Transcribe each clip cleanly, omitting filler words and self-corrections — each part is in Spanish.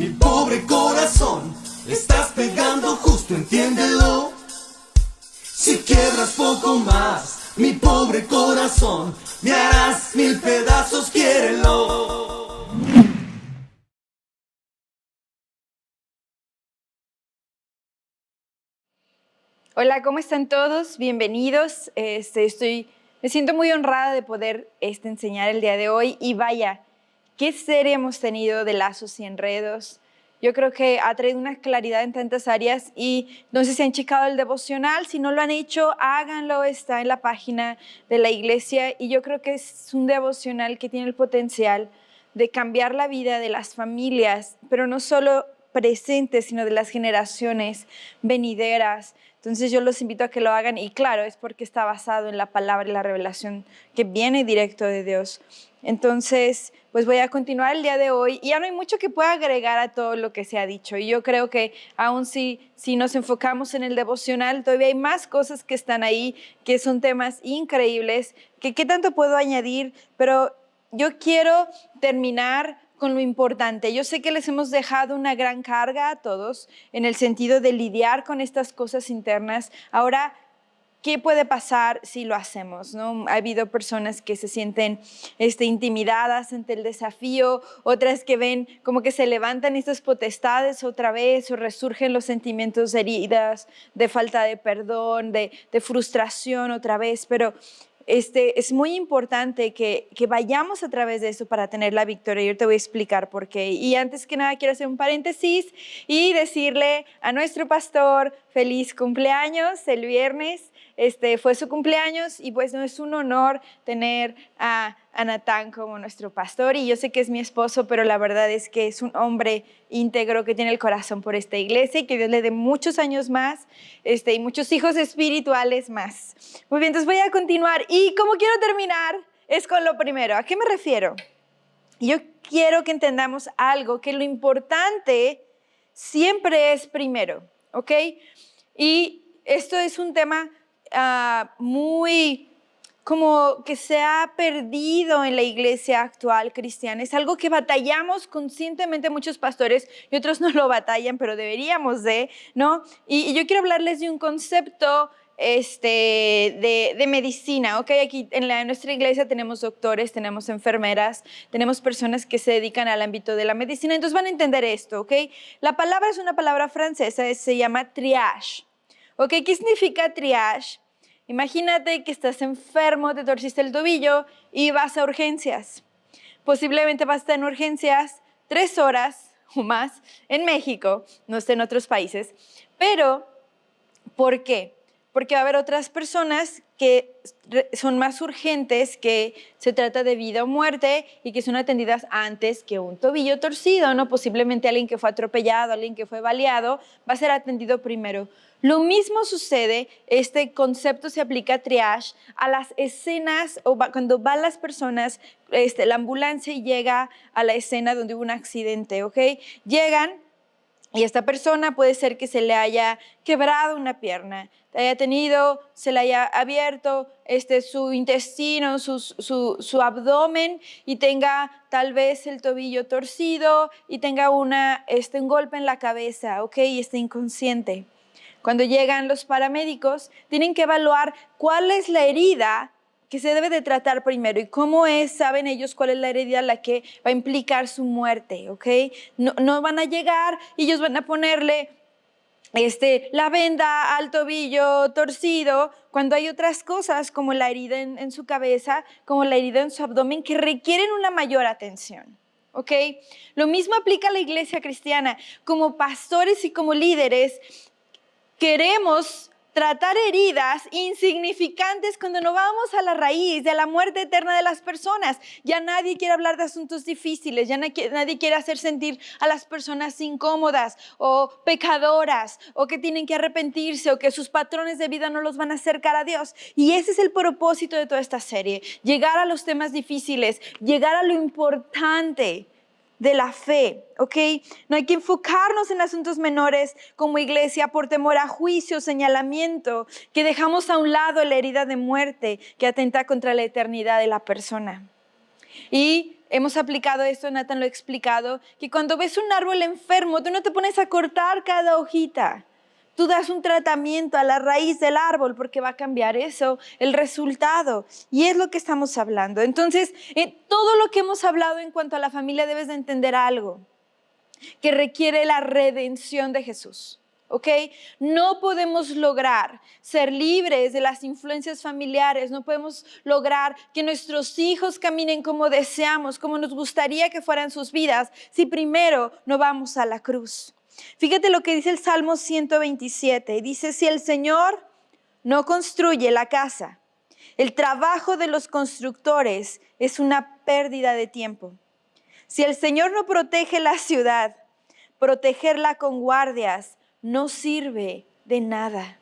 Mi pobre corazón, le estás pegando justo, entiéndelo. Si quiebras poco más, mi pobre corazón, me harás 1000 pedazos, quiérelo. Hola, ¿cómo están todos? Bienvenidos. Me siento muy honrada de poder enseñar el día de hoy. Y vaya, qué serie hemos tenido de lazos y enredos. Yo creo que ha traído una claridad en tantas áreas y no sé si han checado el devocional. Si no lo han hecho, háganlo. Está en la página de la iglesia y yo creo que es un devocional que tiene el potencial de cambiar la vida de las familias, pero no solo presentes, sino de las generaciones venideras. Entonces yo los invito a que lo hagan y claro, es porque está basado en la palabra y la revelación que viene directo de Dios. Entonces, pues voy a continuar el día de hoy y ya no hay mucho que pueda agregar a todo lo que se ha dicho. Y yo creo que aún si nos enfocamos en el devocional, todavía hay más cosas que están ahí, que son temas increíbles, que qué tanto puedo añadir, pero yo quiero terminar con lo importante. Yo sé que les hemos dejado una gran carga a todos en el sentido de lidiar con estas cosas internas. Ahora, ¿qué puede pasar si lo hacemos? ¿No? Ha habido personas que se sienten intimidadas ante el desafío, otras que ven como que se levantan estas potestades otra vez o resurgen los sentimientos de heridas, de falta de perdón, de frustración otra vez, pero es muy importante que vayamos a través de eso para tener la victoria. Yo te voy a explicar por qué. Y antes que nada quiero hacer un paréntesis y decirle a nuestro pastor feliz cumpleaños el viernes. Fue su cumpleaños y pues no es un honor tener a Natán como nuestro pastor y yo sé que es mi esposo, pero la verdad es que es un hombre íntegro que tiene el corazón por esta iglesia y que Dios le dé muchos años más y muchos hijos espirituales más. Muy bien, entonces voy a continuar y como quiero terminar es con lo primero. ¿A qué me refiero? Yo quiero que entendamos algo, que lo importante siempre es primero, ¿ok? Y esto es un tema muy como que se ha perdido en la iglesia actual cristiana. Es algo que batallamos conscientemente muchos pastores y otros no lo batallan, pero deberíamos ¿no? Y yo quiero hablarles de un concepto de medicina, ¿ok? Aquí en nuestra iglesia tenemos doctores, tenemos enfermeras, tenemos personas que se dedican al ámbito de la medicina, entonces van a entender esto, ¿ok? La palabra es una palabra francesa, se llama triage. ¿Ok? ¿Qué significa triage? Imagínate que estás enfermo, te torciste el tobillo y vas a urgencias. Posiblemente vas a estar en urgencias 3 horas o más en México, no sé en otros países. Pero, ¿por qué? Porque va a haber otras personas que son más urgentes, que se trata de vida o muerte y que son atendidas antes que un tobillo torcido, ¿no? Posiblemente alguien que fue atropellado, alguien que fue baleado, va a ser atendido primero. Lo mismo sucede, este concepto se aplica a triage a las escenas o cuando van las personas, la ambulancia llega a la escena donde hubo un accidente, ¿ok? Llegan y esta persona puede ser que se le haya quebrado una pierna, se le haya abierto su intestino, su abdomen y tenga tal vez el tobillo torcido y tenga un golpe en la cabeza, ¿ok? Y esté inconsciente. Cuando llegan los paramédicos, tienen que evaluar cuál es la herida que se debe de tratar primero y cómo saben ellos cuál es la herida la que va a implicar su muerte, ¿ok? No van a llegar y ellos van a ponerle la venda al tobillo torcido cuando hay otras cosas como la herida en su cabeza, como la herida en su abdomen que requieren una mayor atención. ¿Ok? Lo mismo aplica a la iglesia cristiana. Como pastores y como líderes, queremos tratar heridas insignificantes cuando no vamos a la raíz de la muerte eterna de las personas. Ya nadie quiere hablar de asuntos difíciles, ya nadie quiere hacer sentir a las personas incómodas o pecadoras o que tienen que arrepentirse o que sus patrones de vida no los van a acercar a Dios. Y ese es el propósito de toda esta serie, llegar a los temas difíciles, llegar a lo importante de la fe, ¿ok? No hay que enfocarnos en asuntos menores como iglesia por temor a juicio, señalamiento, que dejamos a un lado la herida de muerte que atenta contra la eternidad de la persona. Y hemos aplicado esto, Nathan lo ha explicado, que cuando ves un árbol enfermo, tú no te pones a cortar cada hojita. Tú das un tratamiento a la raíz del árbol porque va a cambiar eso, el resultado. Y es lo que estamos hablando. Entonces, todo lo que hemos hablado en cuanto a la familia debes de entender algo, que requiere la redención de Jesús. ¿Ok? No podemos lograr ser libres de las influencias familiares, no podemos lograr que nuestros hijos caminen como deseamos, como nos gustaría que fueran sus vidas, si primero no vamos a la cruz. Fíjate lo que dice el Salmo 127, dice, si el Señor no construye la casa, el trabajo de los constructores es una pérdida de tiempo. Si el Señor no protege la ciudad, protegerla con guardias no sirve de nada.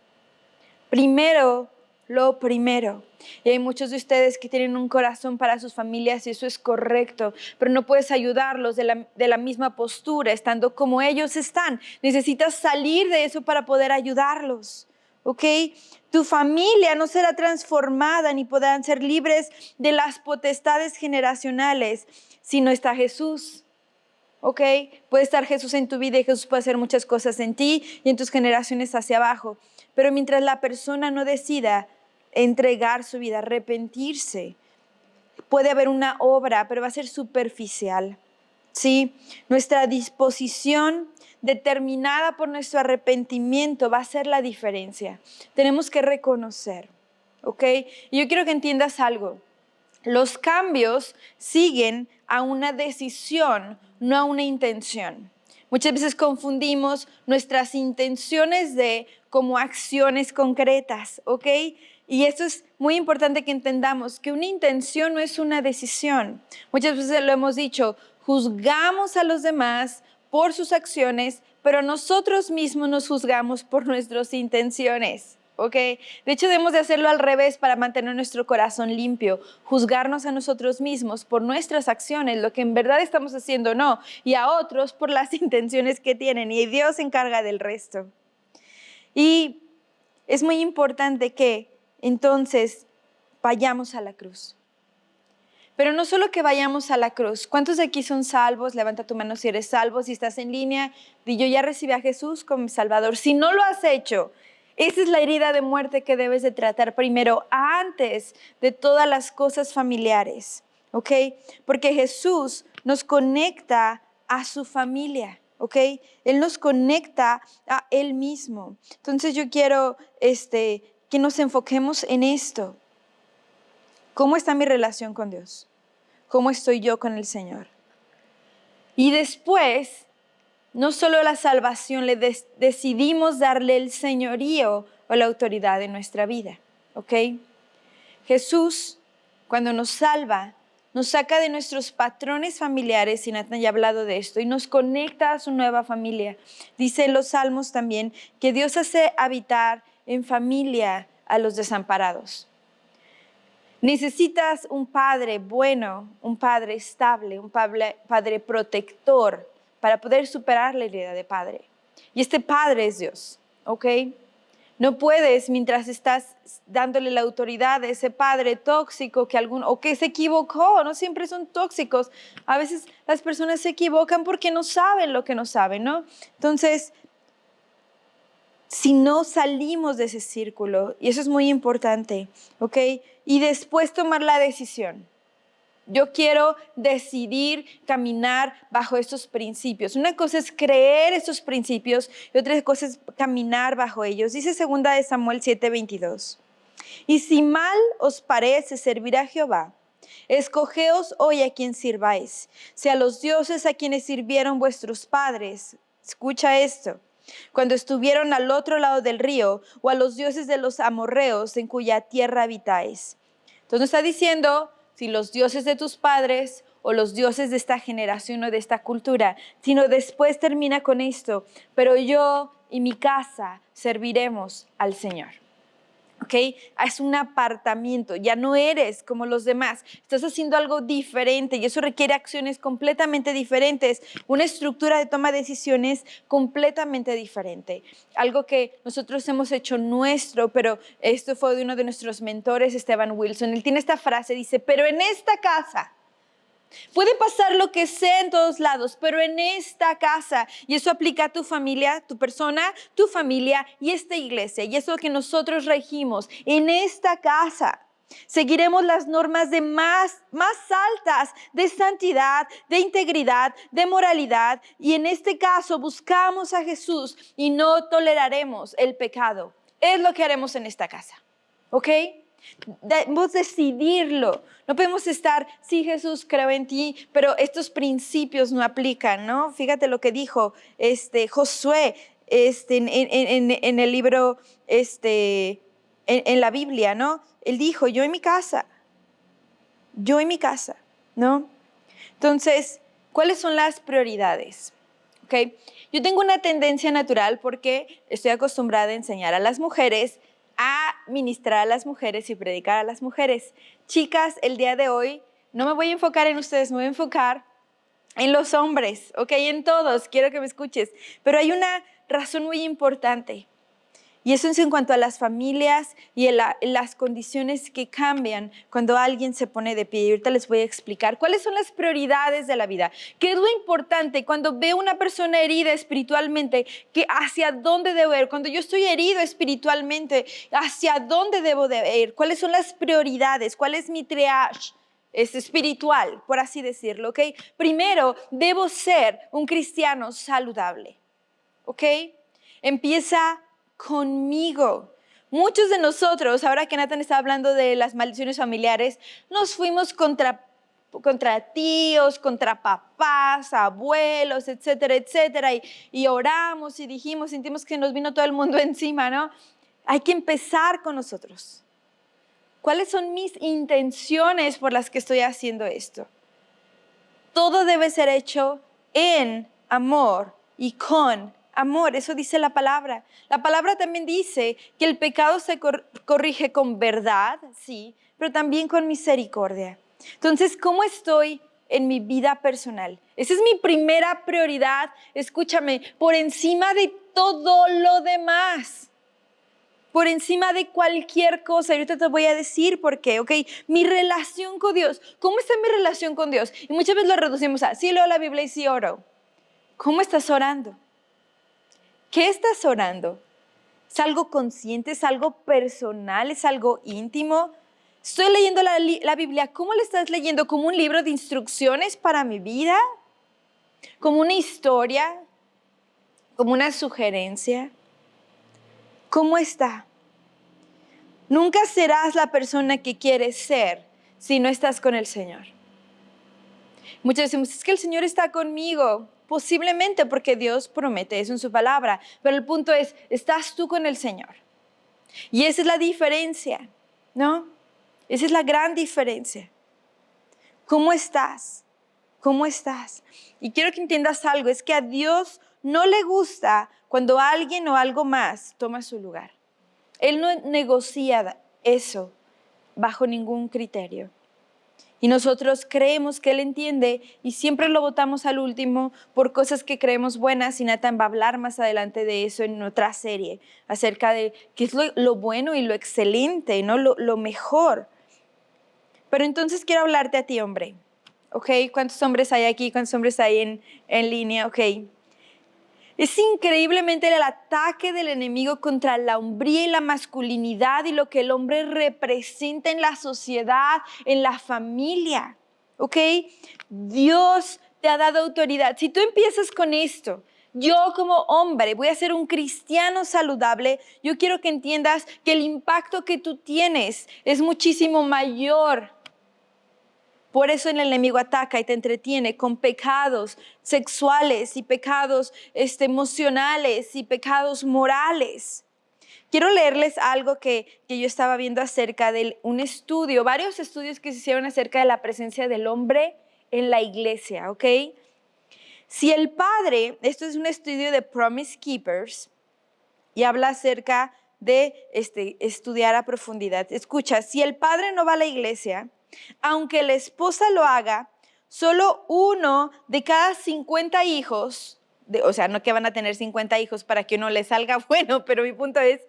Primero, lo primero. Y hay muchos de ustedes que tienen un corazón para sus familias y eso es correcto, pero no puedes ayudarlos de la misma postura, estando como ellos están. Necesitas salir de eso para poder ayudarlos. ¿Ok? Tu familia no será transformada ni podrán ser libres de las potestades generacionales si no está Jesús. ¿Ok? Puede estar Jesús en tu vida y Jesús puede hacer muchas cosas en ti y en tus generaciones hacia abajo. Pero mientras la persona no decida entregar su vida, arrepentirse, puede haber una obra, pero va a ser superficial. ¿Sí? Nuestra disposición determinada por nuestro arrepentimiento va a ser la diferencia. Tenemos que reconocer. ¿Ok? Y yo quiero que entiendas algo. Los cambios siguen a una decisión, no a una intención. Muchas veces confundimos nuestras intenciones como acciones concretas, ¿ok? Y esto es muy importante que entendamos, que una intención no es una decisión. Muchas veces lo hemos dicho, juzgamos a los demás por sus acciones, pero nosotros mismos nos juzgamos por nuestras intenciones. ¿Ok? De hecho, debemos de hacerlo al revés para mantener nuestro corazón limpio, juzgarnos a nosotros mismos por nuestras acciones, lo que en verdad estamos haciendo o no, y a otros por las intenciones que tienen, y Dios se encarga del resto. Y es muy importante que entonces vayamos a la cruz. Pero no solo que vayamos a la cruz. ¿Cuántos de aquí son salvos? Levanta tu mano si eres salvo. Si estás en línea, di yo ya recibí a Jesús como mi Salvador. Si no lo has hecho, esa es la herida de muerte que debes de tratar primero, antes de todas las cosas familiares, ¿ok? Porque Jesús nos conecta a su familia, ¿ok? Él nos conecta a Él mismo. Entonces yo quiero que nos enfoquemos en esto. ¿Cómo está mi relación con Dios? ¿Cómo estoy yo con el Señor? Y después, no solo la salvación, decidimos darle el señorío o la autoridad en nuestra vida, ¿ok? Jesús, cuando nos salva, nos saca de nuestros patrones familiares, y Nathan ya ha hablado de esto, y nos conecta a su nueva familia. Dice en los Salmos también que Dios hace habitar en familia a los desamparados. Necesitas un padre bueno, un padre estable, un padre protector para poder superar la herida de padre. Y este padre es Dios, ¿ok? No puedes, mientras estás dándole la autoridad a ese padre tóxico o que se equivocó, no siempre son tóxicos. A veces las personas se equivocan porque no saben lo que no saben, ¿no? Entonces, si no salimos de ese círculo, y eso es muy importante, ¿ok? Y después tomar la decisión. Yo quiero decidir caminar bajo estos principios. Una cosa es creer estos principios y otra cosa es caminar bajo ellos. Dice 2 de Samuel 7:22. Y si mal os parece servir a Jehová, escogeos hoy a quien sirváis, si a los dioses a quienes sirvieron vuestros padres. Escucha esto. Cuando estuvieron al otro lado del río, o a los dioses de los amorreos en cuya tierra habitáis. Entonces está diciendo, si los dioses de tus padres o los dioses de esta generación o de esta cultura, sino después termina con esto, pero yo y mi casa serviremos al Señor. ¿Ok? Es un apartamiento, ya no eres como los demás, estás haciendo algo diferente y eso requiere acciones completamente diferentes, una estructura de toma de decisiones completamente diferente. Algo que nosotros hemos hecho nuestro, pero esto fue de uno de nuestros mentores, Esteban Wilson. Él tiene esta frase, dice, pero en esta casa Puede pasar lo que sea en todos lados, pero en esta casa, y eso aplica a tu familia, tu persona, tu familia y esta iglesia, y eso es lo que nosotros regimos, en esta casa. Seguiremos las normas más altas de santidad, de integridad, de moralidad, y en este caso buscamos a Jesús y no toleraremos el pecado. Es lo que haremos en esta casa, ¿ok? Debemos decidirlo. No podemos estar, sí, Jesús, creo en ti, pero estos principios no aplican, ¿no? Fíjate lo que dijo Josué en el libro, en la Biblia, ¿no? Él dijo, yo en mi casa, ¿no? Entonces, ¿cuáles son las prioridades? ¿Okay? Yo tengo una tendencia natural porque estoy acostumbrada a enseñar a las mujeres, a ministrar a las mujeres y predicar a las mujeres. Chicas, el día de hoy no me voy a enfocar en ustedes, me voy a enfocar en los hombres, ¿ok? En todos, quiero que me escuches. Pero hay una razón muy importante. Y eso es en cuanto a las familias y las condiciones que cambian cuando alguien se pone de pie. Y ahorita les voy a explicar cuáles son las prioridades de la vida. ¿Qué es lo importante cuando veo una persona herida espiritualmente? Que hacia dónde debo ir. Cuando yo estoy herido espiritualmente, ¿hacia dónde debo de ir? ¿Cuáles son las prioridades? ¿Cuál es mi triage? Es espiritual, por así decirlo, ¿ok? Primero, debo ser un cristiano saludable, ¿ok? Empieza conmigo. Muchos de nosotros, ahora que Nathan está hablando de las maldiciones familiares, nos fuimos contra tíos, contra papás, abuelos, etcétera, etcétera, y oramos y dijimos, sentimos que nos vino todo el mundo encima, ¿no? Hay que empezar con nosotros. ¿Cuáles son mis intenciones por las que estoy haciendo esto? Todo debe ser hecho en amor y con amor, eso dice la palabra. La palabra también dice que el pecado se corrige con verdad, sí, pero también con misericordia. Entonces, ¿cómo estoy en mi vida personal? Esa es mi primera prioridad, escúchame, por encima de todo lo demás. Por encima de cualquier cosa. Ahorita te voy a decir por qué, ¿ok? Mi relación con Dios. ¿Cómo está mi relación con Dios? Y muchas veces lo reducimos a, sí leo la Biblia y sí oro. ¿Cómo estás orando? ¿Qué estás orando? ¿Es algo consciente? ¿Es algo personal? ¿Es algo íntimo? Estoy leyendo la Biblia. ¿Cómo la estás leyendo? ¿Como un libro de instrucciones para mi vida? ¿Como una historia? ¿Como una sugerencia? ¿Cómo está? Nunca serás la persona que quieres ser si no estás con el Señor. Muchos decimos, es que el Señor está conmigo. Posiblemente porque Dios promete eso en su palabra. Pero el punto es, ¿estás tú con el Señor? Y esa es la diferencia, ¿no? Esa es la gran diferencia. ¿Cómo estás? ¿Cómo estás? Y quiero que entiendas algo, es que a Dios no le gusta cuando alguien o algo más toma su lugar. Él no negocia eso bajo ningún criterio. Y nosotros creemos que Él entiende y siempre lo votamos al último por cosas que creemos buenas, y Nathan va a hablar más adelante de eso en otra serie, acerca de qué es lo bueno y lo excelente, ¿no? Lo mejor. Pero entonces quiero hablarte a ti, hombre, ¿ok? ¿Cuántos hombres hay aquí? ¿Cuántos hombres hay en línea? ¿Ok? Es increíblemente el ataque del enemigo contra la hombría y la masculinidad y lo que el hombre representa en la sociedad, en la familia, ¿ok? Dios te ha dado autoridad. Si tú empiezas con esto, yo como hombre voy a ser un cristiano saludable, yo quiero que entiendas que el impacto que tú tienes es muchísimo mayor. Por eso el enemigo ataca y te entretiene con pecados sexuales y pecados emocionales y pecados morales. Quiero leerles algo que yo estaba viendo acerca de un estudio, varios estudios que se hicieron acerca de la presencia del hombre en la iglesia, ¿ok? Si el padre, esto es un estudio de Promise Keepers y habla acerca de estudiar a profundidad. Escucha, si el padre no va a la iglesia, aunque la esposa lo haga, solo 1 de cada 50 hijos, o sea, no que van a tener 50 hijos para que uno le salga bueno, pero mi punto es,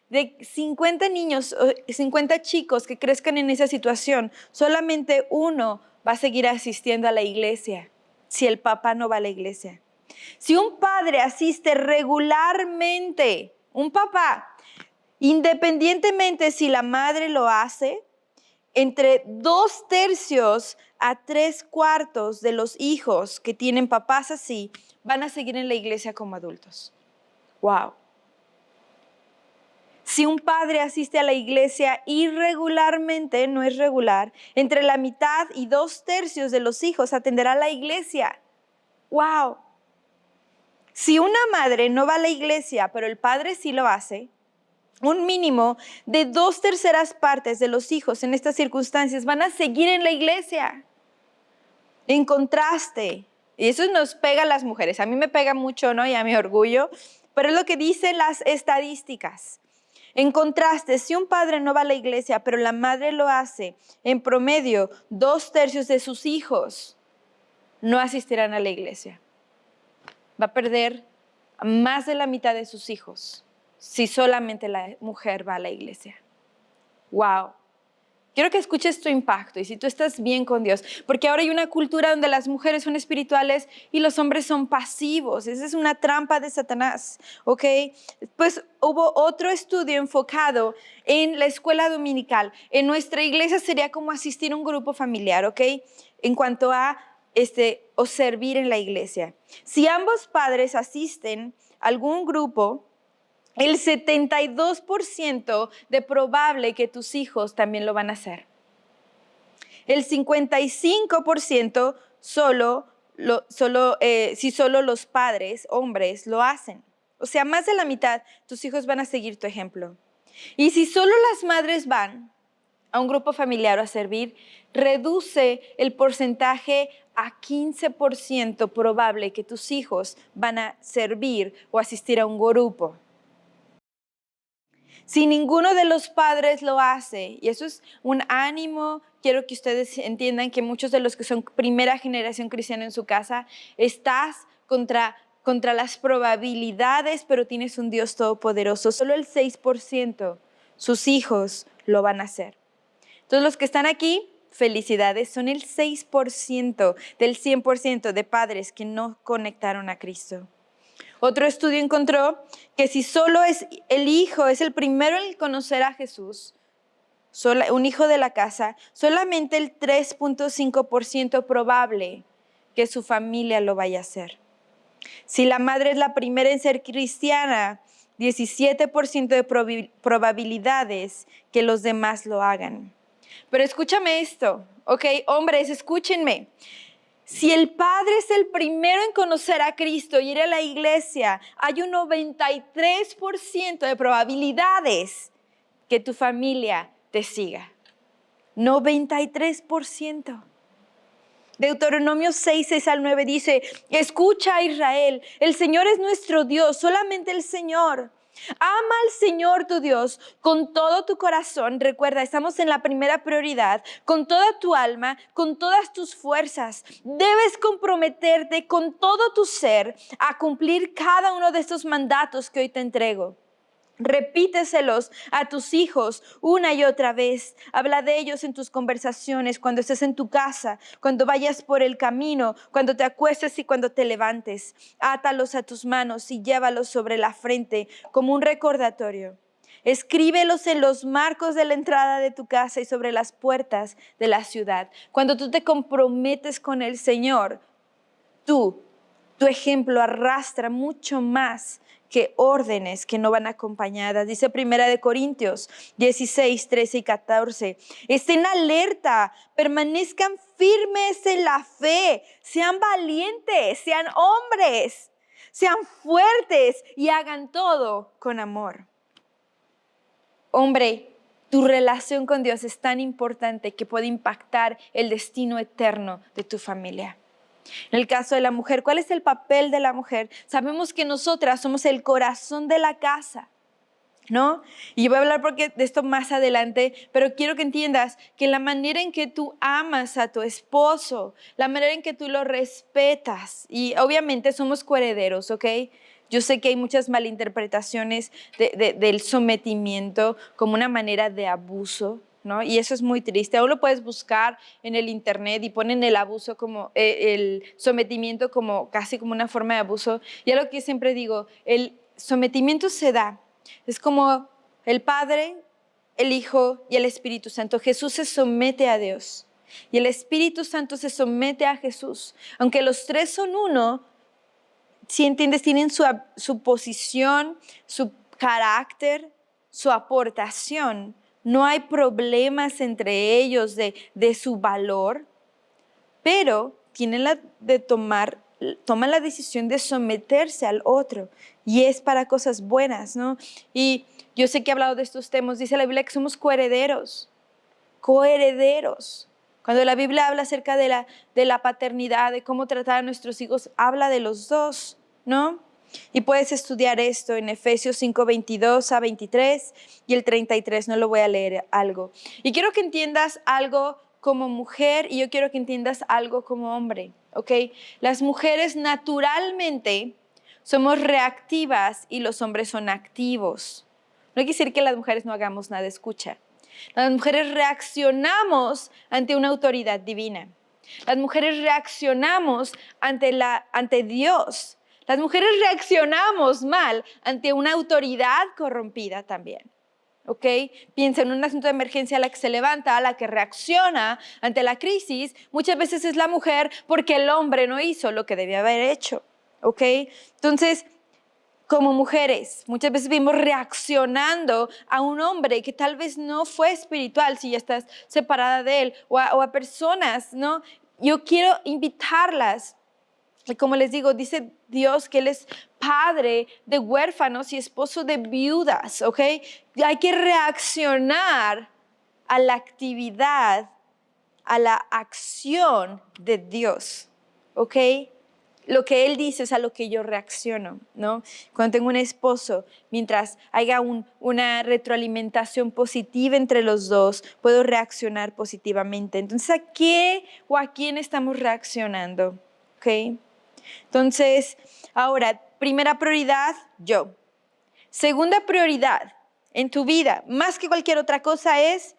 de 50 niños, 50 chicos que crezcan en esa situación, solamente 1 va a seguir asistiendo a la iglesia si el papá no va a la iglesia. Si un padre asiste regularmente, un papá, independientemente si la madre lo hace, entre 2/3 a 3/4 de los hijos que tienen papás así van a seguir en la iglesia como adultos. ¡Wow! Si un padre asiste a la iglesia irregularmente, no es regular, entre la mitad y 2/3 de los hijos atenderá a la iglesia. ¡Wow! Si una madre no va a la iglesia, pero el padre sí lo hace, un mínimo de 2/3 partes de los hijos en estas circunstancias van a seguir en la iglesia. En contraste, y eso nos pega a las mujeres, a mí me pega mucho, ¿no? Y a mi orgullo, pero es lo que dicen las estadísticas. En contraste, si un padre no va a la iglesia, pero la madre lo hace, en promedio, 2/3 de sus hijos no asistirán a la iglesia. Va a perder a más de la mitad de sus hijos si solamente la mujer va a la iglesia. ¡Wow! Quiero que escuches tu impacto y si tú estás bien con Dios, porque ahora hay una cultura donde las mujeres son espirituales y los hombres son pasivos. Esa es una trampa de Satanás, ¿ok? Pues hubo otro estudio enfocado en la escuela dominical. En nuestra iglesia sería como asistir a un grupo familiar, ¿ok? En cuanto a o servir en la iglesia. Si ambos padres asisten a algún grupo, el 72% de probable que tus hijos también lo van a hacer. El 55% si solo los padres, hombres, lo hacen. O sea, más de la mitad, tus hijos van a seguir tu ejemplo. Y si solo las madres van a un grupo familiar o a servir, reduce el porcentaje a 15% probable que tus hijos van a servir o asistir a un grupo. Si ninguno de los padres lo hace, y eso es un ánimo, quiero que ustedes entiendan que muchos de los que son primera generación cristiana en su casa, estás contra las probabilidades, pero tienes un Dios todopoderoso. Solo el 6%, sus hijos lo van a hacer. Todos los que están aquí, felicidades, son el 6% del 100% de padres que no conectaron a Cristo. Otro estudio encontró que si solo es el hijo, es el primero en conocer a Jesús, un hijo de la casa, solamente el 3.5% probable que su familia lo vaya a hacer. Si la madre es la primera en ser cristiana, 17% de probabilidades que los demás lo hagan. Pero escúchame esto, ¿ok? Hombres, escúchenme. Si el padre es el primero en conocer a Cristo y ir a la iglesia, hay un 93% de probabilidades que tu familia te siga. 93%. Deuteronomio 6:6-9 dice, escucha Israel, el Señor es nuestro Dios, solamente el Señor. Ama al Señor tu Dios con todo tu corazón. Recuerda, estamos en la primera prioridad. Con toda tu alma, con todas tus fuerzas. Debes comprometerte con todo tu ser a cumplir cada uno de estos mandatos que hoy te entrego. Repíteselos a tus hijos una y otra vez. Habla de ellos en tus conversaciones, cuando estés en tu casa, cuando vayas por el camino, cuando te acuestes y cuando te levantes. Átalos a tus manos y llévalos sobre la frente como un recordatorio. Escríbelos en los marcos de la entrada de tu casa y sobre las puertas de la ciudad. Cuando tú te comprometes con el Señor, tu ejemplo arrastra mucho más que órdenes que no van acompañadas. Dice 1 Corintios 16, 13 y 14. Estén alerta, permanezcan firmes en la fe, sean valientes, sean hombres, sean fuertes y hagan todo con amor. Hombre, tu relación con Dios es tan importante que puede impactar el destino eterno de tu familia. En el caso de la mujer, ¿cuál es el papel de la mujer? Sabemos que nosotras somos el corazón de la casa, ¿no? Y voy a hablar de esto más adelante, pero quiero que entiendas que la manera en que tú amas a tu esposo, la manera en que tú lo respetas, y obviamente somos coherederos, ¿ok? Yo sé que hay muchas malinterpretaciones del sometimiento como una manera de abuso. ¿no? Y eso es muy triste. Aún lo puedes buscar en el internet y ponen el abuso como, el sometimiento como casi como una forma de abuso. Y es lo que yo siempre digo, el sometimiento se da. Es como el Padre, el Hijo y el Espíritu Santo. Jesús se somete a Dios y el Espíritu Santo se somete a Jesús. Aunque los tres son uno, si entiendes, tienen su posición, su carácter, su aportación. No hay problemas entre ellos de su valor, pero tienen toman la decisión de someterse al otro y es para cosas buenas, ¿no? Y yo sé que he hablado de estos temas, dice la Biblia que somos coherederos, coherederos. Cuando la Biblia habla acerca de la paternidad, de cómo tratar a nuestros hijos, habla de los dos, ¿no? Y puedes estudiar esto en Efesios 5, 22 a 23 y el 33, no lo voy a leer algo. Y quiero que entiendas algo como mujer y yo quiero que entiendas algo como hombre, ¿ok? Las mujeres naturalmente somos reactivas y los hombres son activos. No quiere decir que las mujeres no hagamos nada, escucha. Las mujeres reaccionamos ante una autoridad divina. Las mujeres reaccionamos ante Dios. Las mujeres reaccionamos mal ante una autoridad corrompida también. ¿Ok? Piensa en un asunto de emergencia a la que se levanta, a la que reacciona ante la crisis. Muchas veces es la mujer porque el hombre no hizo lo que debía haber hecho. ¿Ok? Entonces, como mujeres, muchas veces vimos reaccionando a un hombre que tal vez no fue espiritual si ya estás separada de él, o a personas, ¿no? Yo quiero invitarlas, y como les digo, dice Dios que Él es padre de huérfanos y esposo de viudas, ¿ok? Y hay que reaccionar a la actividad, a la acción de Dios, ¿ok? Lo que Él dice es a lo que yo reacciono, ¿no? Cuando tengo un esposo, mientras haya una retroalimentación positiva entre los dos, puedo reaccionar positivamente. Entonces, ¿a qué o a quién estamos reaccionando? ¿Ok? Entonces, ahora, primera prioridad, yo. Segunda prioridad en tu vida, más que cualquier otra cosa, es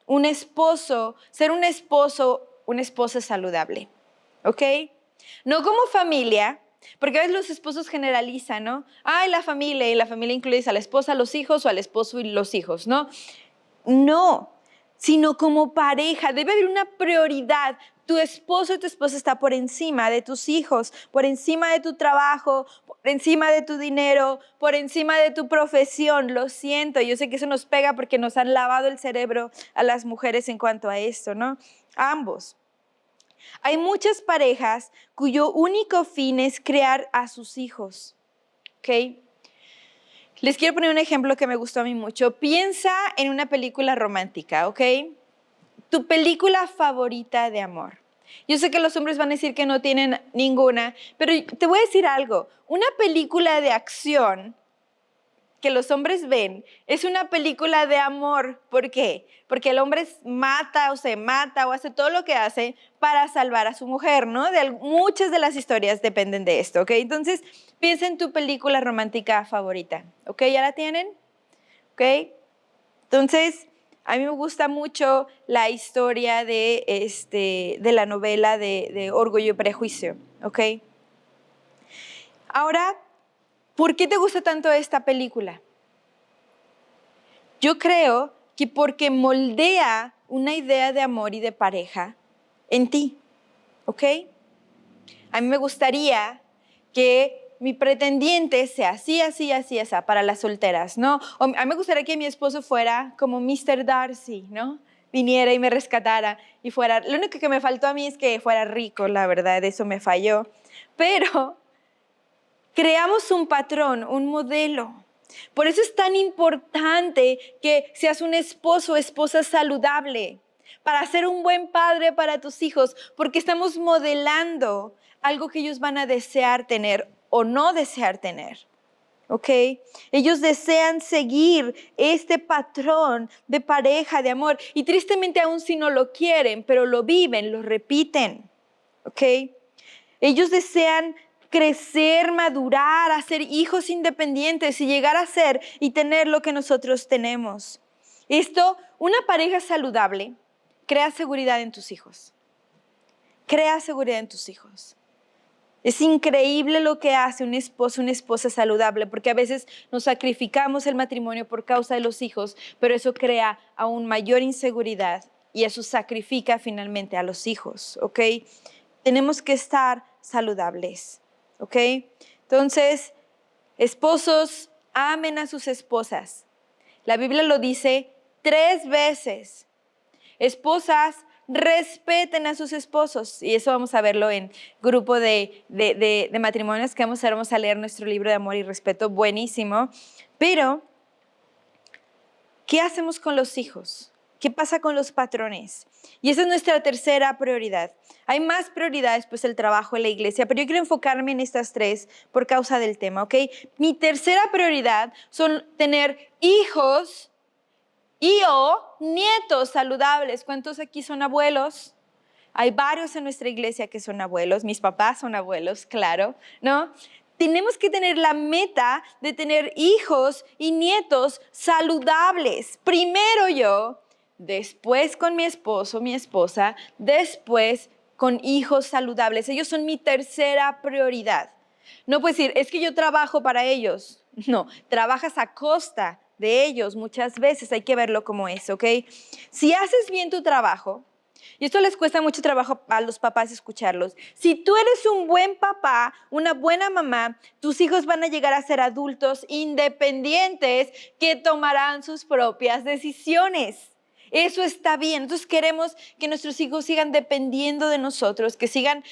un esposo, ser un esposo, una esposa saludable, ¿ok? No como familia, porque a veces los esposos generalizan, ¿no? Ay, la familia, y la familia incluye a la esposa, los hijos, o al esposo y los hijos, ¿no? No, sino como pareja. Debe haber una prioridad. Tu esposo y tu esposa está por encima de tus hijos, por encima de tu trabajo, por encima de tu dinero, por encima de tu profesión. Lo siento, yo sé que eso nos pega porque nos han lavado el cerebro a las mujeres en cuanto a esto, ¿no? Ambos. Hay muchas parejas cuyo único fin es crear a sus hijos, ¿ok? Les quiero poner un ejemplo que me gustó a mí mucho. Piensa en una película romántica, ¿ok? Tu película favorita de amor. Yo sé que los hombres van a decir que no tienen ninguna, pero te voy a decir algo. Una película de acción que los hombres ven es una película de amor. ¿Por qué? Porque el hombre mata o se mata o hace todo lo que hace para salvar a su mujer, ¿no? Muchas de las historias dependen de esto, ¿ok? Entonces, piensa en tu película romántica favorita, ¿ok? ¿Ya la tienen? ¿Ok? Entonces, a mí me gusta mucho la historia de la novela de Orgullo y Prejuicio, ¿ok? Ahora, ¿por qué te gusta tanto esta película? Yo creo que porque moldea una idea de amor y de pareja en ti, ¿ok? A mí me gustaría que mi pretendiente sea así, así, así, así, para las solteras, ¿no? O a mí me gustaría que mi esposo fuera como Mr. Darcy, ¿no? Viniera y me rescatara y fuera. Lo único que me faltó a mí es que fuera rico, la verdad, eso me falló. Pero creamos un patrón, un modelo. Por eso es tan importante que seas un esposo o esposa saludable, para ser un buen padre para tus hijos, porque estamos modelando algo que ellos van a desear tener o no desear tener. ¿Ok? Ellos desean seguir este patrón de pareja, de amor, y tristemente aún si no lo quieren, pero lo viven, lo repiten. ¿Ok? Ellos desean crecer, madurar, hacer hijos independientes y llegar a ser y tener lo que nosotros tenemos. Una pareja saludable crea seguridad en tus hijos. Crea seguridad en tus hijos. Es increíble lo que hace un esposo, una esposa saludable, porque a veces nos sacrificamos el matrimonio por causa de los hijos, pero eso crea aún mayor inseguridad y eso sacrifica finalmente a los hijos, ¿ok? Tenemos que estar saludables, ¿ok? Entonces, esposos, amen a sus esposas. La Biblia lo dice 3 veces. Esposas, respeten a sus esposos. Y eso vamos a verlo en grupo de matrimonios que vamos a leer nuestro libro de amor y respeto, buenísimo. Pero, ¿qué hacemos con los hijos? ¿Qué pasa con los patrones? Y esa es nuestra tercera prioridad. Hay más prioridades, pues el trabajo en la iglesia, pero yo quiero enfocarme en estas 3 por causa del tema, ¿ok? Mi tercera prioridad son tener hijos y o nietos saludables. ¿Cuántos aquí son abuelos? Hay varios en nuestra iglesia que son abuelos. Mis papás son abuelos, claro, ¿no? Tenemos que tener la meta de tener hijos y nietos saludables. Primero yo, después con mi esposo, mi esposa, después con hijos saludables. Ellos son mi tercera prioridad. No puedes decir, es que yo trabajo para ellos. No, trabajas a costa de ellos muchas veces. Hay que verlo como es, ¿ok? Si haces bien tu trabajo, y esto les cuesta mucho trabajo a los papás escucharlos. Si tú eres un buen papá, una buena mamá, tus hijos van a llegar a ser adultos independientes que tomarán sus propias decisiones. Eso está bien. Entonces queremos que nuestros hijos sigan dependiendo de nosotros, que sigan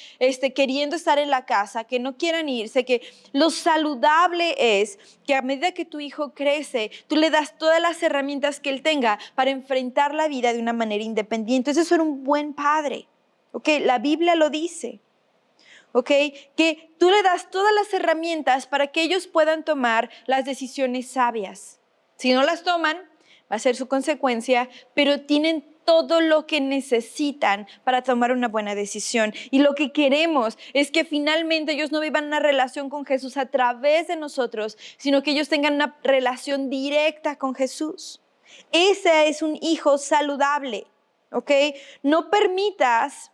queriendo estar en la casa, que no quieran irse, que lo saludable es que a medida que tu hijo crece, tú le das todas las herramientas que él tenga para enfrentar la vida de una manera independiente. Eso es ser un buen padre, ¿ok? La Biblia lo dice, ¿ok? Que tú le das todas las herramientas para que ellos puedan tomar las decisiones sabias. Si no las toman, va a ser su consecuencia, pero tienen todo lo que necesitan para tomar una buena decisión. Y lo que queremos es que finalmente ellos no vivan una relación con Jesús a través de nosotros, sino que ellos tengan una relación directa con Jesús. Ese es un hijo saludable, ¿ok? No permitas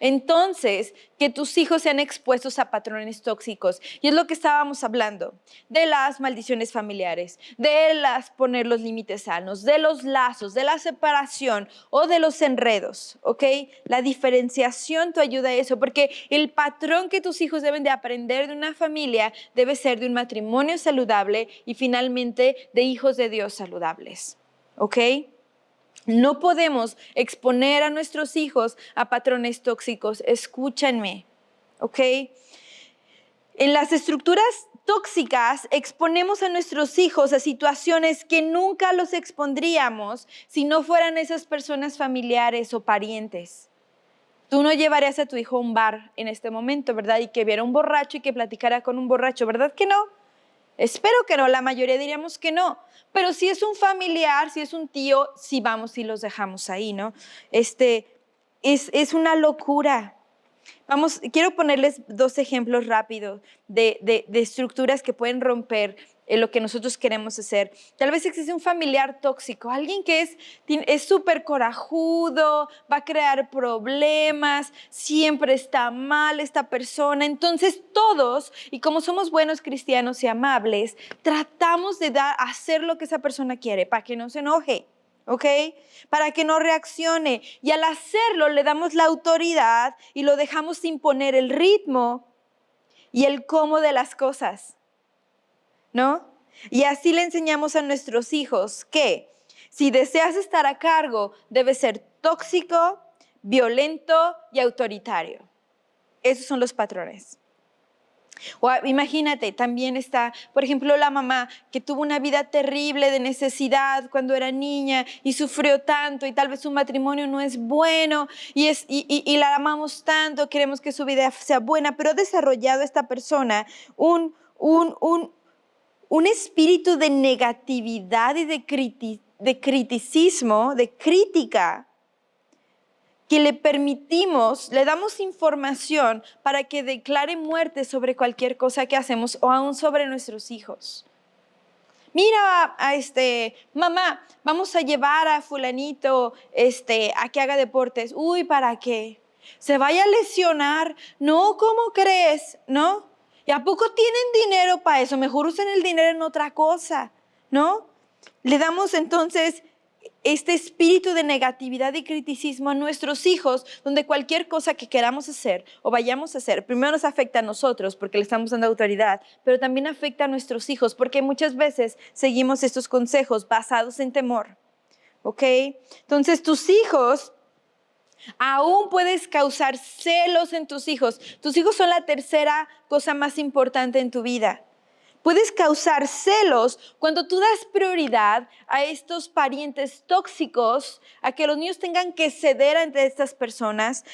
entonces que tus hijos sean expuestos a patrones tóxicos. Y es lo que estábamos hablando, de las maldiciones familiares, de poner los límites sanos, de los lazos, de la separación o de los enredos, ¿ok? La diferenciación te ayuda a eso, porque el patrón que tus hijos deben de aprender de una familia debe ser de un matrimonio saludable y finalmente de hijos de Dios saludables, ¿ok? No podemos exponer a nuestros hijos a patrones tóxicos. Escúchenme, ¿ok? En las estructuras tóxicas exponemos a nuestros hijos a situaciones que nunca los expondríamos si no fueran esas personas familiares o parientes. Tú no llevarías a tu hijo a un bar en este momento, ¿verdad? Y que viera un borracho y que platicara con un borracho, ¿verdad que no? Espero que no, la mayoría diríamos que no. Pero si es un familiar, si es un tío, sí vamos y los dejamos ahí, ¿no? Es una locura. Quiero ponerles 2 ejemplos rápidos de estructuras que pueden romper lo que nosotros queremos hacer. Tal vez existe un familiar tóxico, alguien que es súper corajudo, va a crear problemas, siempre está mal esta persona. Entonces todos, y como somos buenos cristianos y amables, tratamos de hacer lo que esa persona quiere para que no se enoje, ¿ok? Para que no reaccione. Y al hacerlo le damos la autoridad y lo dejamos imponer el ritmo y el cómo de las cosas, ¿no? Y así le enseñamos a nuestros hijos que si deseas estar a cargo, debes ser tóxico, violento y autoritario. Esos son los patrones. O imagínate, también está, por ejemplo, la mamá que tuvo una vida terrible de necesidad cuando era niña y sufrió tanto y tal vez su matrimonio no es bueno y la amamos tanto, queremos que su vida sea buena, pero ha desarrollado esta persona un espíritu de negatividad y de criticismo, de crítica, que le damos información para que declare muerte sobre cualquier cosa que hacemos o aún sobre nuestros hijos. Mira, mamá, vamos a llevar a fulanito a que haga deportes. Uy, ¿para qué? ¿Se vaya a lesionar? No, ¿cómo crees? ¿No? ¿Y a poco tienen dinero para eso? Mejor usen el dinero en otra cosa, ¿no? Le damos entonces este espíritu de negatividad y criticismo a nuestros hijos, donde cualquier cosa que queramos hacer o vayamos a hacer, primero nos afecta a nosotros porque le estamos dando autoridad, pero también afecta a nuestros hijos porque muchas veces seguimos estos consejos basados en temor, ¿ok? Entonces tus hijos, aún puedes causar celos en tus hijos. Tus hijos son la tercera cosa más importante en tu vida. Puedes causar celos cuando tú das prioridad a estos parientes tóxicos, a que los niños tengan que ceder ante estas personas,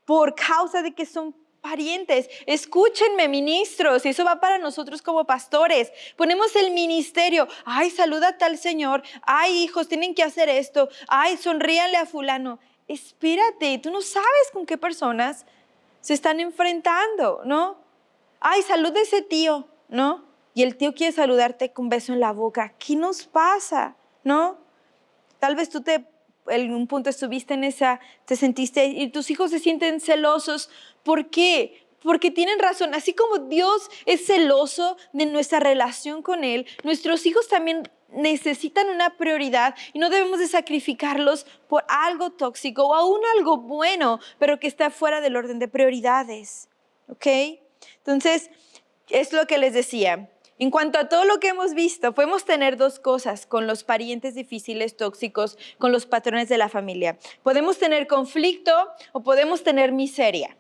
por causa de que son parientes. Escúchenme, ministros, y eso va para nosotros como pastores. Ponemos el ministerio. Ay, saluda a tal señor. Ay, hijos, tienen que hacer esto. Ay, sonríanle a fulano. Espérate, tú no sabes con qué personas se están enfrentando, ¿no? Ay, saluda a ese tío, ¿no? Y el tío quiere saludarte con un beso en la boca. ¿Qué nos pasa? ¿No? Tal vez tú en un punto estuviste en te sentiste, y tus hijos se sienten celosos. ¿Por qué? Porque tienen razón. Así como Dios es celoso de nuestra relación con Él, nuestros hijos también necesitan una prioridad y no debemos de sacrificarlos por algo tóxico o aún algo bueno, pero que está fuera del orden de prioridades. ¿Ok? Entonces, es lo que les decía. En cuanto a todo lo que hemos visto, podemos tener dos cosas con los parientes difíciles, tóxicos, con los patrones de la familia. Podemos tener conflicto o podemos tener miseria.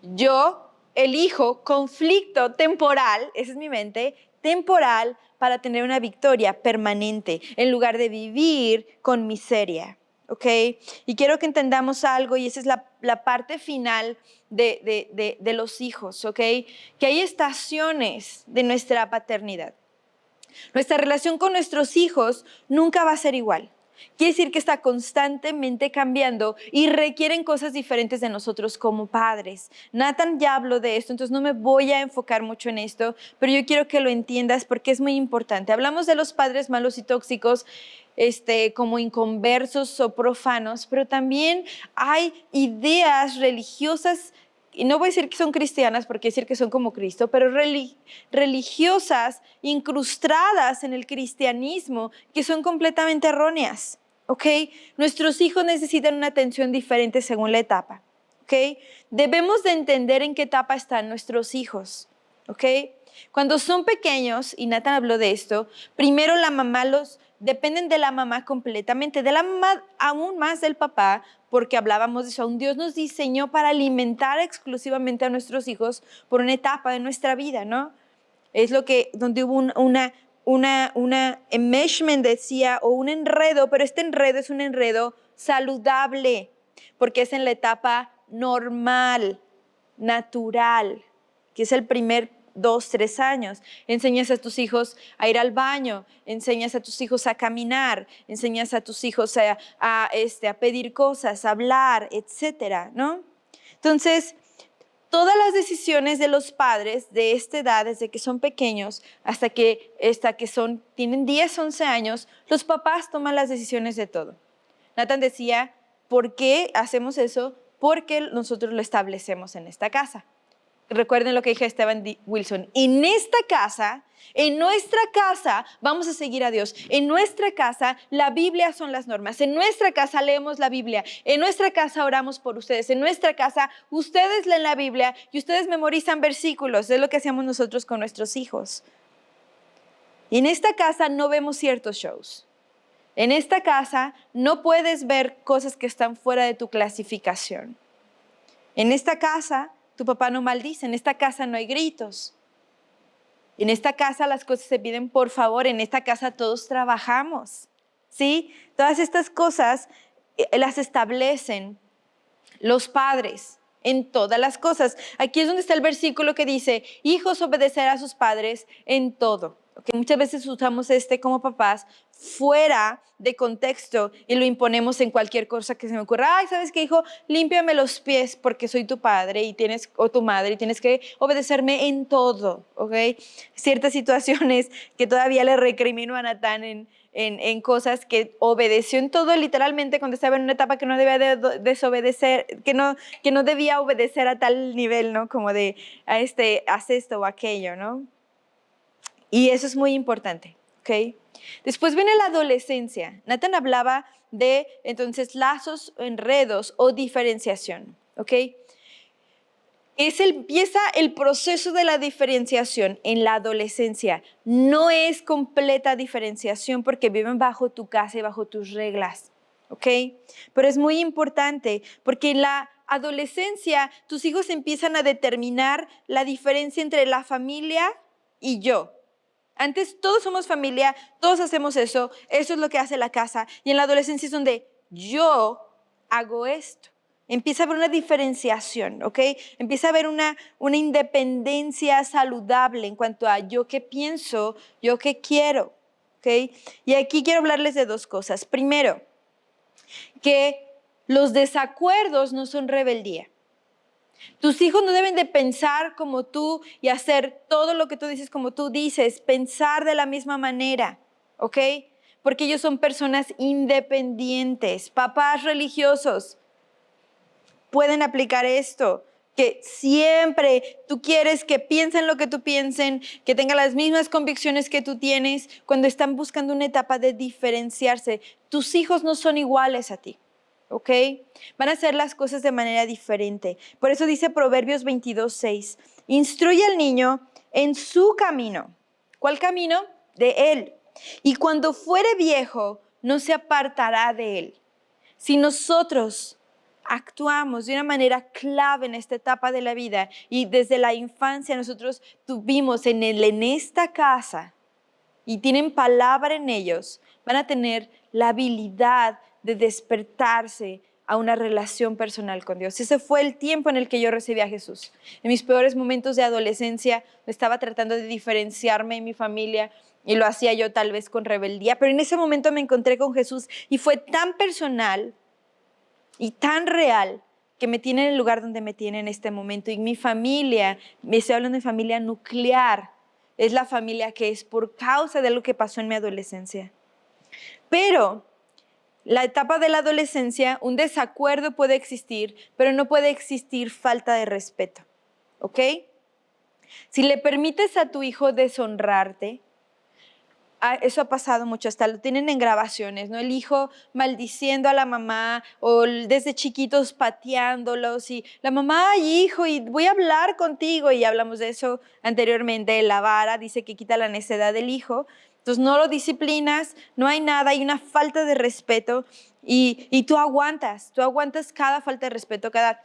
Yo elijo conflicto temporal, esa es mi mente, temporal para tener una victoria permanente en lugar de vivir con miseria. ¿Ok? Y quiero que entendamos algo, y esa es la parte final de los hijos, ¿ok? Que hay estaciones de nuestra paternidad. Nuestra relación con nuestros hijos nunca va a ser igual. Quiere decir que está constantemente cambiando y requieren cosas diferentes de nosotros como padres. Nathan ya habló de esto, entonces no me voy a enfocar mucho en esto, pero yo quiero que lo entiendas porque es muy importante. Hablamos de los padres malos y tóxicos, como inconversos o profanos, pero también hay ideas religiosas, y no voy a decir que son cristianas porque decir que son como Cristo, pero religiosas incrustadas en el cristianismo que son completamente erróneas, ¿ok? Nuestros hijos necesitan una atención diferente según la etapa, ¿ok? Debemos de entender en qué etapa están nuestros hijos, ¿ok? Cuando son pequeños, y Nathan habló de esto, primero la mamá dependen de la mamá completamente, de la mamá aún más del papá, porque hablábamos de eso. Un Dios nos diseñó para alimentar exclusivamente a nuestros hijos por una etapa de nuestra vida, ¿no? Es donde hubo una enmeshment, decía, o un enredo, pero este enredo es un enredo saludable, porque es en la etapa normal, natural, que es el primer 2, 3 años. Enseñas a tus hijos a ir al baño, enseñas a tus hijos a caminar, enseñas a tus hijos a pedir cosas, a hablar, etcétera, ¿no? Entonces, todas las decisiones de los padres de esta edad, desde que son pequeños hasta que tienen 10, 11 años, los papás toman las decisiones de todo. Nathan decía, ¿por qué hacemos eso? Porque nosotros lo establecemos en esta casa. Recuerden lo que dije Esteban Wilson, en nuestra casa vamos a seguir a Dios. En nuestra casa la Biblia son las normas. En nuestra casa leemos la Biblia. En nuestra casa oramos por ustedes. En nuestra casa ustedes leen la Biblia y ustedes memorizan versículos. Es lo que hacemos nosotros con nuestros hijos. Y en esta casa no vemos ciertos shows. En esta casa no puedes ver cosas que están fuera de tu clasificación. En esta casa tu papá no maldice, en esta casa no hay gritos. En esta casa las cosas se piden por favor, en esta casa todos trabajamos, ¿sí? Todas estas cosas las establecen los padres en todas las cosas. Aquí es donde está el versículo que dice, hijos, obedecer a sus padres en todo. ¿ok? Muchas veces usamos como papás fuera de contexto y lo imponemos en cualquier cosa que se me ocurra. Ay, ¿sabes qué, hijo? Límpiame los pies porque soy tu padre o tu madre y tienes que obedecerme en todo, ¿ok? Ciertas situaciones que todavía le recrimino a Natán en cosas que obedeció en todo literalmente cuando estaba en una etapa que no debía desobedecer, que no debía obedecer a tal nivel, ¿no? Como de, haz esto o aquello, ¿no? Y eso es muy importante, ¿ok? Después viene la adolescencia. Nathan hablaba de, entonces, lazos, enredos o diferenciación, ¿ok? Empieza el proceso de la diferenciación en la adolescencia. No es completa diferenciación porque viven bajo tu casa y bajo tus reglas, ¿ok? Pero es muy importante porque en la adolescencia tus hijos empiezan a determinar la diferencia entre la familia y yo. Antes todos somos familia, todos hacemos eso es lo que hace la casa. Y en la adolescencia es donde yo hago esto. Empieza a haber una diferenciación, ¿ok? Empieza a haber una independencia saludable en cuanto a yo qué pienso, yo qué quiero, ¿ok? Y aquí quiero hablarles de dos cosas. Primero, que los desacuerdos no son rebeldía. Tus hijos no deben de pensar como tú y hacer todo lo que tú dices como tú dices, pensar de la misma manera, ¿ok? Porque ellos son personas independientes. Papás religiosos pueden aplicar esto, que siempre tú quieres que piensen lo que tú piensen, que tengan las mismas convicciones que tú tienes cuando están buscando una etapa de diferenciarse. Tus hijos no son iguales a ti. ¿Ok? Van a hacer las cosas de manera diferente. Por eso dice Proverbios 22:6, instruye al niño en su camino. ¿Cuál camino? De él. Y cuando fuere viejo, no se apartará de él. Si nosotros actuamos de una manera clave en esta etapa de la vida y desde la infancia nosotros tuvimos en esta casa y tienen palabra en ellos, van a tener la habilidad de despertarse a una relación personal con Dios. Ese fue el tiempo en el que yo recibí a Jesús. En mis peores momentos de adolescencia estaba tratando de diferenciarme en mi familia y lo hacía yo tal vez con rebeldía, pero en ese momento me encontré con Jesús y fue tan personal y tan real que me tiene en el lugar donde me tiene en este momento. Y mi familia, me estoy hablando de familia nuclear, es la familia que es por causa de lo que pasó en mi adolescencia. Pero la etapa de la adolescencia, un desacuerdo puede existir, pero no puede existir falta de respeto, ¿ok? Si le permites a tu hijo deshonrarte, eso ha pasado mucho, hasta lo tienen en grabaciones, ¿no? El hijo maldiciendo a la mamá o desde chiquitos pateándolos y la mamá, ay, hijo, y voy a hablar contigo, y hablamos de eso anteriormente, la vara dice que quita la necedad del hijo, entonces no lo disciplinas, no hay nada, hay una falta de respeto y tú aguantas cada falta de respeto, cada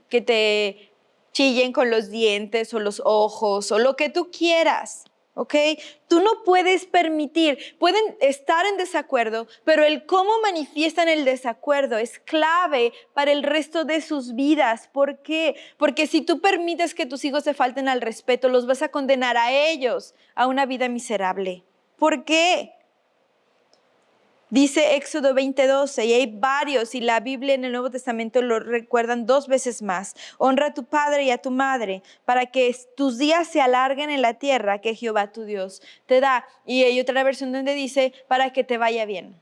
que te chillen con los dientes o los ojos o lo que tú quieras. ¿Ok? Tú no puedes permitir, pueden estar en desacuerdo, pero el cómo manifiestan el desacuerdo es clave para el resto de sus vidas. ¿Por qué? Porque si tú permites que tus hijos se falten al respeto, los vas a condenar a ellos a una vida miserable. ¿Por qué? Dice Éxodo 20:12, y hay varios, y la Biblia en el Nuevo Testamento lo recuerdan 2 veces más. Honra a tu padre y a tu madre, para que tus días se alarguen en la tierra que Jehová tu Dios te da. Y hay otra versión donde dice, para que te vaya bien.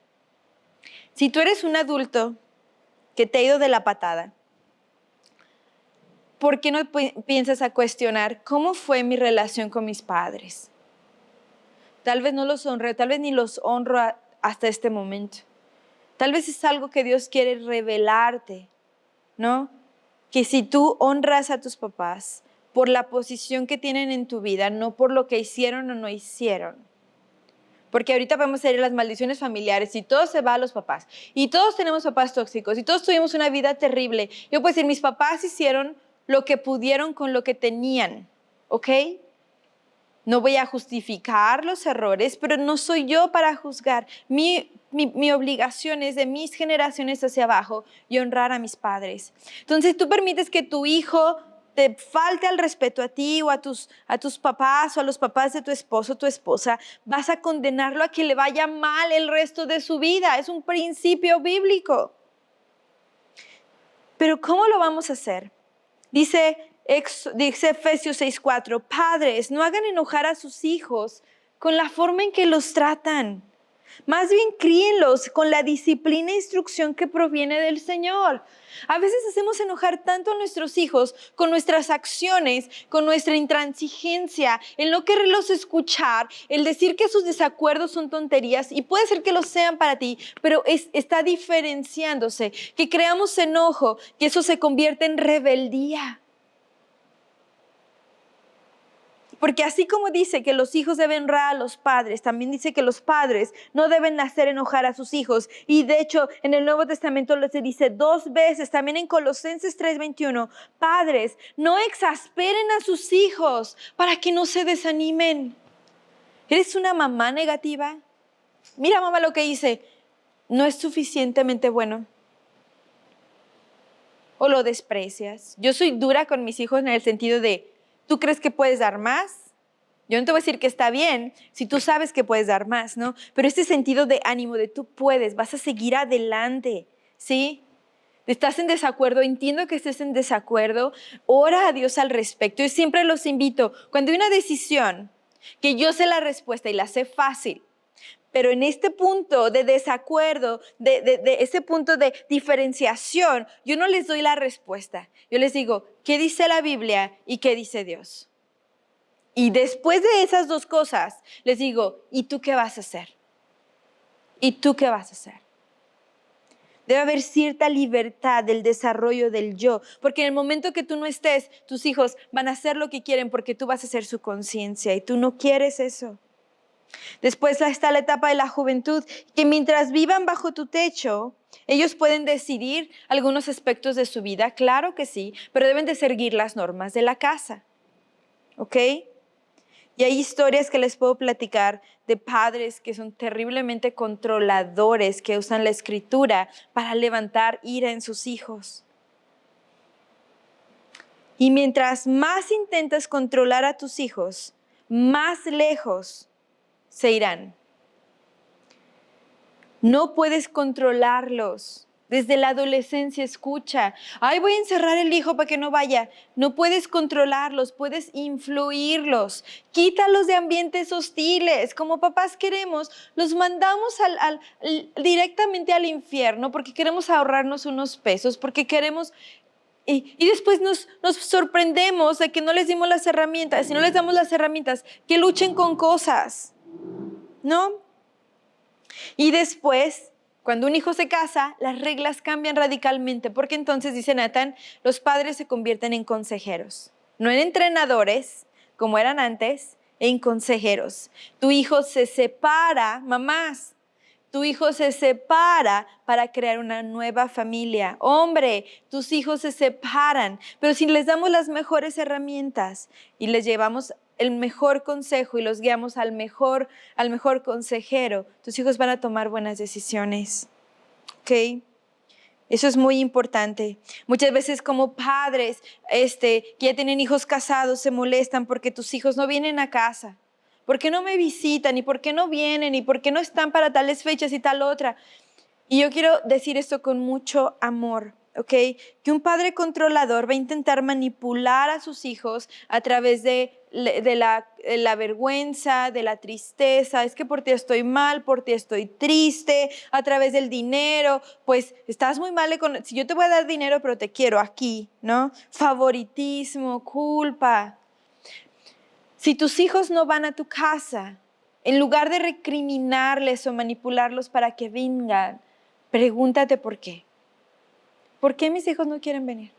Si tú eres un adulto que te ha ido de la patada, ¿por qué no piensas a cuestionar cómo fue mi relación con mis padres? Tal vez no los honré, tal vez ni los honro hasta este momento. Tal vez es algo que Dios quiere revelarte, ¿no? Que si tú honras a tus papás por la posición que tienen en tu vida, no por lo que hicieron o no hicieron. Porque ahorita vamos a ir a las maldiciones familiares y todo se va a los papás. Y todos tenemos papás tóxicos y todos tuvimos una vida terrible. Yo puedo decir, mis papás hicieron lo que pudieron con lo que tenían, ¿ok? No voy a justificar los errores, pero no soy yo para juzgar. Mi obligación es de mis generaciones hacia abajo y honrar a mis padres. Entonces tú permites que tu hijo te falte al respeto a ti o a tus papás o a los papás de tu esposo o tu esposa, vas a condenarlo a que le vaya mal el resto de su vida. Es un principio bíblico. Pero ¿cómo lo vamos a hacer? Dice Efesios 6:4, padres, no hagan enojar a sus hijos con la forma en que los tratan. Más bien críenlos con la disciplina e instrucción que proviene del Señor. A veces hacemos enojar tanto a nuestros hijos con nuestras acciones, con nuestra intransigencia, el no quererlos escuchar, el decir que sus desacuerdos son tonterías, y puede ser que lo sean para ti, pero está diferenciándose, que creamos enojo, que eso se convierte en rebeldía. Porque así como dice que los hijos deben honrar a los padres, también dice que los padres no deben hacer enojar a sus hijos. Y de hecho, en el Nuevo Testamento se dice 2 veces, también en Colosenses 3:21, padres, no exasperen a sus hijos para que no se desanimen. ¿Eres una mamá negativa? Mira, mamá, lo que hice, no es suficientemente bueno. O lo desprecias. Yo soy dura con mis hijos en el sentido de, ¿tú crees que puedes dar más? Yo no te voy a decir que está bien si tú sabes que puedes dar más, ¿no? Pero este sentido de ánimo, de tú puedes, vas a seguir adelante, ¿sí? ¿Estás en desacuerdo? Entiendo que estés en desacuerdo. Ora a Dios al respecto. Yo siempre los invito, cuando hay una decisión, que yo sé la respuesta y la sé fácil, pero en este punto de desacuerdo, de ese punto de diferenciación, yo no les doy la respuesta. Yo les digo, ¿qué dice la Biblia y qué dice Dios? Y después de esas 2 cosas, les digo, ¿y tú qué vas a hacer? ¿Y tú qué vas a hacer? Debe haber cierta libertad del desarrollo del yo, porque en el momento que tú no estés, tus hijos van a hacer lo que quieren porque tú vas a ser su conciencia y tú no quieres eso. Después está la etapa de la juventud, que mientras vivan bajo tu techo, ellos pueden decidir algunos aspectos de su vida, claro que sí, pero deben de seguir las normas de la casa, ¿ok? Y hay historias que les puedo platicar de padres que son terriblemente controladores, que usan la escritura para levantar ira en sus hijos. Y mientras más intentas controlar a tus hijos, más lejos se irán. No puedes controlarlos. Desde la adolescencia escucha, ay, voy a encerrar el hijo para que no vaya. No puedes controlarlos, puedes influirlos. Quítalos de ambientes hostiles. Como papás queremos, los mandamos directamente al infierno porque queremos ahorrarnos unos pesos, porque queremos... Y después nos sorprendemos de que no les dimos las herramientas. Si no les damos las herramientas, que luchen con cosas, ¿no? Y después, cuando un hijo se casa, las reglas cambian radicalmente, porque entonces, dice Nathan, los padres se convierten en consejeros, no en entrenadores, como eran antes, en consejeros. Tu hijo se separa, mamás, tu hijo se separa para crear una nueva familia. Hombre, tus hijos se separan, pero si les damos las mejores herramientas y les llevamos el mejor consejo y los guiamos al mejor consejero, tus hijos van a tomar buenas decisiones. ¿Ok? Eso es muy importante. Muchas veces como padres que ya tienen hijos casados se molestan porque tus hijos no vienen a casa. ¿Por qué no me visitan? ¿Y por qué no vienen? ¿Y por qué no están para tales fechas y tal otra? Y yo quiero decir esto con mucho amor, ¿ok? Que un padre controlador va a intentar manipular a sus hijos a través de la vergüenza, de la tristeza. Es que por ti estoy mal, por ti estoy triste, a través del dinero. Pues estás muy mal, si yo te voy a dar dinero, pero te quiero aquí, ¿no? Favoritismo, culpa. Si tus hijos no van a tu casa, en lugar de recriminarles o manipularlos para que vengan, pregúntate por qué. ¿Por qué mis hijos no quieren venir?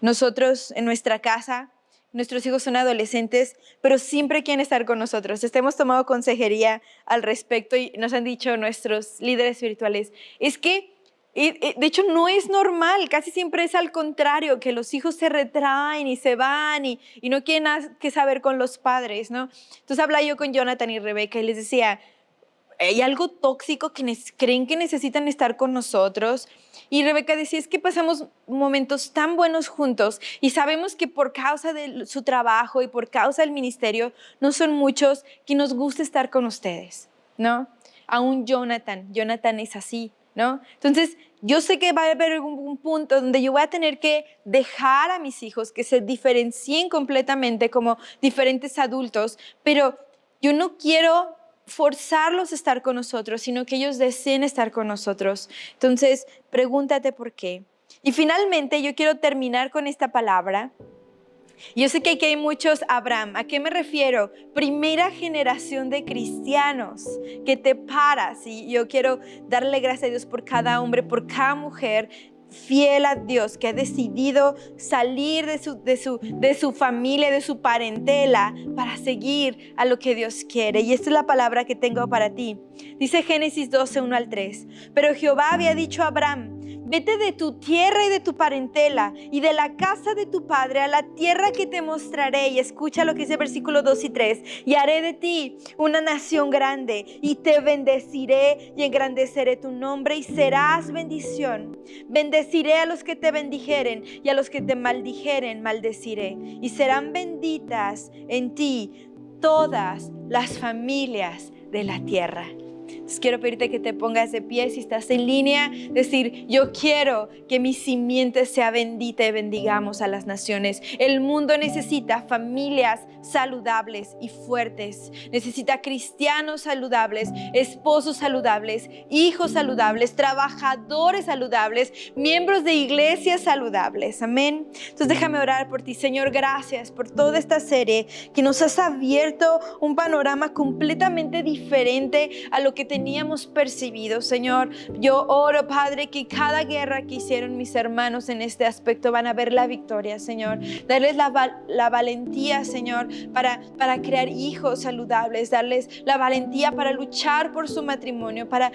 Nosotros en nuestra casa, nuestros hijos son adolescentes, pero siempre quieren estar con nosotros. Hemos tomado consejería al respecto y nos han dicho nuestros líderes espirituales, es que de hecho no es normal, casi siempre es al contrario, que los hijos se retraen y se van y no quieren nada que saber con los padres, ¿no? Entonces hablaba yo con Jonathan y Rebeca y les decía, hay algo tóxico que creen que necesitan estar con nosotros. Y Rebeca decía, es que pasamos momentos tan buenos juntos y sabemos que por causa de su trabajo y por causa del ministerio, no son muchos que nos gusta estar con ustedes, ¿no? Aún Jonathan es así, ¿no? Entonces, yo sé que va a haber un punto donde yo voy a tener que dejar a mis hijos que se diferencien completamente como diferentes adultos, pero yo no quiero forzarlos a estar con nosotros, sino que ellos deseen estar con nosotros. Entonces, pregúntate por qué. Y finalmente, yo quiero terminar con esta palabra. Yo sé que aquí hay muchos Abraham. ¿A qué me refiero? Primera generación de cristianos que te paras. Y yo quiero darle gracias a Dios por cada hombre, por cada mujer fiel a Dios, que ha decidido salir de su familia, de su parentela, para seguir a lo que Dios quiere. Y esta es la palabra que tengo para ti. Dice Génesis 12, 1 al 3. Pero Jehová había dicho a Abraham: vete de tu tierra y de tu parentela y de la casa de tu padre a la tierra que te mostraré. Y escucha lo que dice versículos 2 y 3. Y haré de ti una nación grande y te bendeciré y engrandeceré tu nombre y serás bendición. Bendeciré a los que te bendijeren y a los que te maldijeren maldeciré. Y serán benditas en ti todas las familias de la tierra. Entonces quiero pedirte que te pongas de pie si estás en línea, decir: yo quiero que mi simiente sea bendita y bendigamos a las naciones. El mundo necesita familias saludables y fuertes, necesita cristianos saludables, esposos saludables, hijos saludables, trabajadores saludables, miembros de iglesias saludables. Amén. Entonces déjame orar por ti. Señor, gracias por toda esta serie que nos has abierto un panorama completamente diferente a lo que teníamos percibido. Señor, yo oro, Padre, que cada guerra que hicieron mis hermanos en este aspecto van a ver la victoria, Señor. Darles la valentía, Señor, para crear hijos saludables, darles la valentía para luchar por su matrimonio, para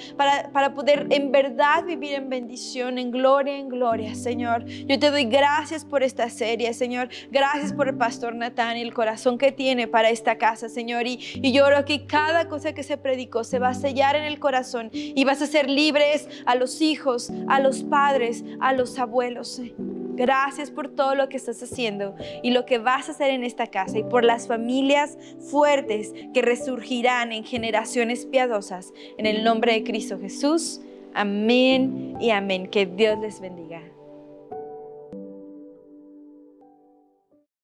poder en verdad vivir en bendición, en gloria, Señor. Yo te doy gracias por esta serie, Señor. Gracias por el pastor Natán y el corazón que tiene para esta casa, Señor. Y yo oro que cada cosa que se predicó se va a sellar en el corazón y vas a ser libres a los hijos, a los padres, a los abuelos. Gracias por todo lo que estás haciendo y lo que vas a hacer en esta casa, y por las familias fuertes que resurgirán en generaciones piadosas. En el nombre de Cristo Jesús. Amén y amén. Que Dios les bendiga.